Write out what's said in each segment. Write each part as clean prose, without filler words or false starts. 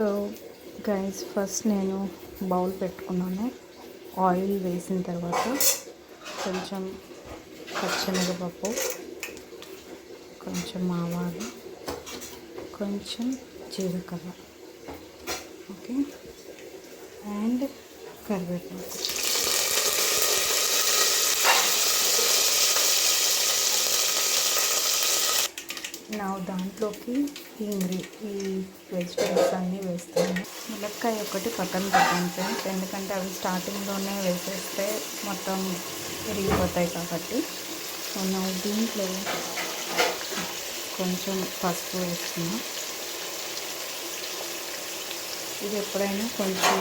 So guys, first నేను bowl పెట్టుకున్నాను. Oil వేసిన తర్వాత కొంచెం పచ్చిమిరపప్పు, కొంచెం ఆవాలు, కొంచెం జీలకర్ర, ఓకే, అండ్ కరివేపాకు. నా దాంట్లోకి ఈ వెజిటేబుల్స్ అన్నీ వేస్తాను. ములక్కాయ ఒకటి పక్కన పెట్టాను ఫ్రెండ్స్, ఎందుకంటే అవి స్టార్టింగ్లోనే వేసేస్తే మొత్తం విరిగిపోతాయి కాబట్టి. సో నా దీంట్లో కొంచెం పసుపు వేస్తున్నా. ఇది ఎప్పుడైనా కొంచెం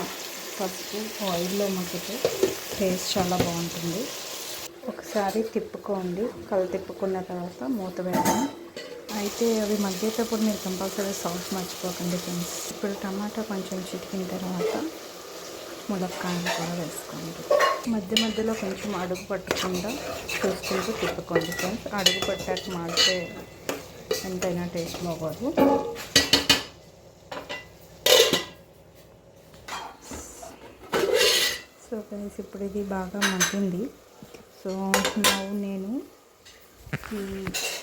పసుపు ఆయిల్లో మగ్గితే టేస్ట్ చాలా బాగుంటుంది. ఒకసారి తిప్పుకోండి. తిప్పుకున్న తర్వాత మూత వేద్దాం. అయితే అవి మగ్గేటప్పుడు మీరు కంపల్సరీ సాల్ట్ మర్చిపోకండి ఫ్రెండ్స్. ఇప్పుడు టమాటా కొంచెం చిటికిన తర్వాత ములక్కాయలు కూడా వేసుకోండి. మధ్య మధ్యలో కొంచెం అడుగు పట్టకుండా చూసుకుంటూ తిప్పుకోండి ఫ్రెండ్స్. అడుగు పట్టాక మాడితే ఎంతైనా టేస్ట్ బాగోదు. సో ఫ్రెండ్స్, ఇప్పుడు ఇది బాగా మగ్గింది. సో నేను ఈ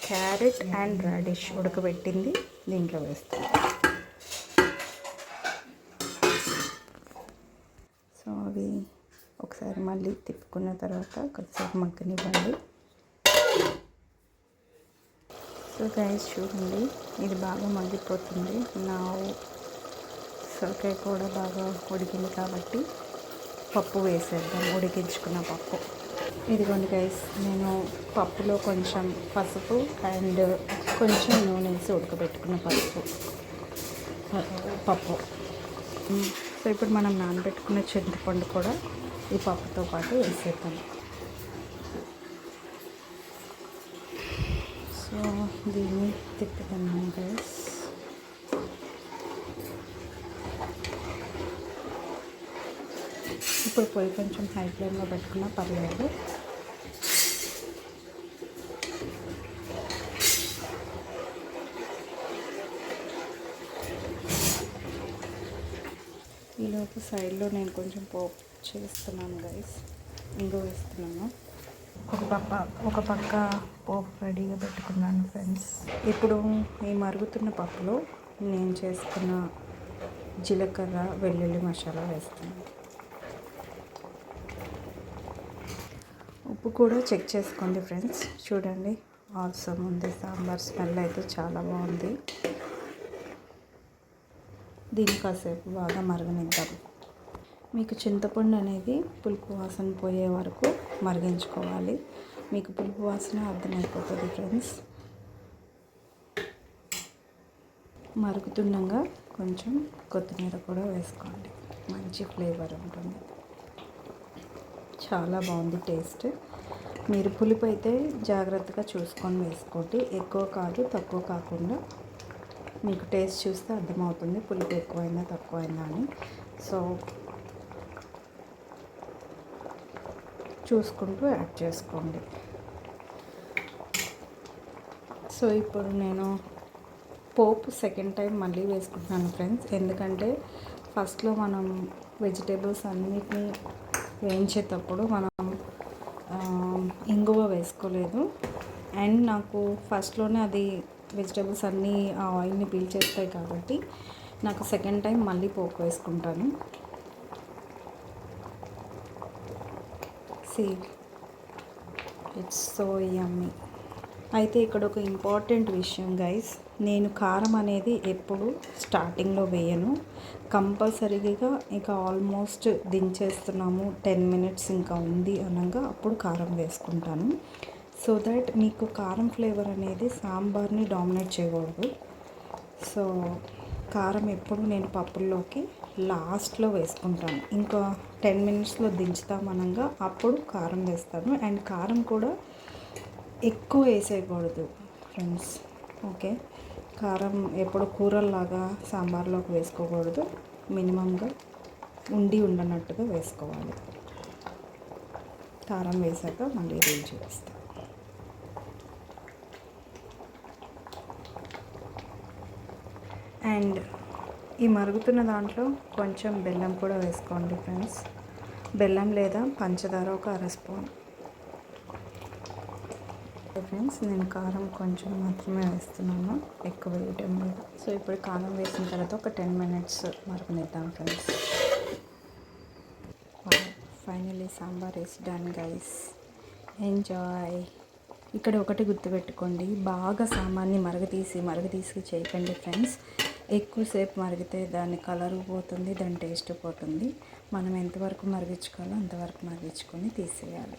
క్యారెట్ అండ్ రాడిష్ ఉడకబెట్టింది దీంట్లో వేస్తాను. సో అవి ఒకసారి మళ్ళీ తిప్పుకున్న తర్వాత కొద్దిసేపు మగ్గనివ్వండి. సో గైస్ చూడండి, ఇది బాగా మగ్గిపోతుంది. నా సొరకాయ కూడా బాగా ఉడికింది కాబట్టి పప్పు వేసేద్దాం, ఉడికించుకున్న పప్పు. ఇదిగోండి గైస్, నేను పప్పులో కొంచెం పసుపు అండ్ కొంచెం నూనె వేసి ఉడకబెట్టుకున్న పప్పు. సో ఇప్పుడు మనం నానబెట్టుకున్న చింతపండు కూడా ఈ పప్పుతో పాటు వేసేద్దాం. సో దీన్ని తిప్పుతున్నాం గైస్. ఇప్పుడు పొయ్యి కొంచెం హై ఫ్లేమ్లో పెట్టుకున్నా పర్లేదు. ఈలోపు సైడ్లో నేను కొంచెం పోపు చేస్తున్నాను గైస్. ఇంగువ వేస్తున్నాను. ఒక పక్క పోపు రెడీగా పెట్టుకున్నాను ఫ్రెండ్స్. ఇప్పుడు ఈ మరుగుతున్న పప్పులో నేను చేసుకున్న జీలకర్ర వెల్లుల్లి మసాలా వేస్తున్నాను. ఉప్పు కూడా చెక్ చేసుకోండి ఫ్రెండ్స్. చూడండి, ఆల్సమ్ ఉంది. సాంబార్ స్మెల్ అయితే చాలా బాగుంది. దీన్ని కాసేపు బాగా మరగనిద్దాం. మీకు చింతపండు అనేది పులుపు వాసన పోయే వరకు మరిగించుకోవాలి. మీకు పులుపు వాసన అర్థమైపోతుంది ఫ్రెండ్స్. మరుగుతుండగా కొంచెం కొత్తిమీర కూడా వేసుకోండి, మంచి ఫ్లేవర్ ఉంటుంది. చాలా బాగుంది టేస్ట్. మీరు పులుపు అయితే జాగ్రత్తగా చూసుకొని వేసుకోండి. ఎక్కువ కాదు, తక్కువ కాకుండా. మీకు టేస్ట్ చూస్తే అర్థమవుతుంది పులుపు ఎక్కువైనా తక్కువైనా అని. సో చూసుకుంటూ యాడ్ చేసుకోండి. సో ఇప్పుడు నేను పోపు సెకండ్ టైం మళ్ళీ వేసుకుంటున్నాను ఫ్రెండ్స్, ఎందుకంటే ఫస్ట్లో మనం వెజిటేబుల్స్ అన్నిటినీ వేయించేటప్పుడు మనం ఇంగువ వేసుకోలేదు. అండ్ నాకు ఫస్ట్లోనే అది వెజిటేబుల్స్ అన్నీ ఆ ఆయిల్ని పీల్చేస్తాయి కాబట్టి నాకు సెకండ్ టైం మళ్ళీ పోపు వేసుకుంటాను. See, it's so yummy. అయితే ఇక్కడ ఒక ఇంపార్టెంట్ విషయం గైస్, నేను కారం అనేది ఎప్పుడు స్టార్టింగ్లో వేయను. కంపల్సరీగా ఇక ఆల్మోస్ట్ దించేస్తున్నాము, 10 minutes ఇంకా ఉంది అనగా అప్పుడు కారం వేసుకుంటాను. సో దట్ మీకు కారం ఫ్లేవర్ అనేది సాంబార్ని డామినేట్ చేయకూడదు. సో కారం ఎప్పుడు నేను పప్పుల్లోకి లాస్ట్లో వేసుకుంటాను. ఇంకా 10 minutesలో దించుతామనగా అప్పుడు కారం వేస్తాను. అండ్ కారం కూడా ఎక్కువ వేసేయకూడదు ఫ్రెండ్స్, ఓకే. కారం ఎప్పుడు కూరల్లాగా సాంబార్లోకి వేసుకోకూడదు. మినిమంగా ఉండనట్టుగా వేసుకోవాలి. కారం వేసాక మళ్ళీ రీల్ చూపిస్తాను. అండ్ ఈ మరుగుతున్న దాంట్లో కొంచెం బెల్లం కూడా వేసుకోండి ఫ్రెండ్స్. బెల్లం లేదా పంచదార ఒక అర స్పూన్. ఫ్రెండ్స్ నేను కారం కొంచెం మాత్రమే వేస్తున్నాను, ఎక్కువ వేయటం లేదు. సో ఇప్పుడు కారం వేసిన తర్వాత ఒక 10 minutes మరగనిద్దాం friends. Finally sambar is done guys, enjoy. ఇక్కడ ఒకటి గుర్తుపెట్టుకోండి, బాగా సాంబార్ని మరగతీసి చేయకండి ఫ్రెండ్స్. ఎక్కువసేపు మరిగితే దాని కలర్ పోతుంది, దాని టేస్ట్ పోతుంది. మనం ఎంతవరకు మరిగించుకోవాలో అంతవరకు మరిగించుకొని తీసేయాలి.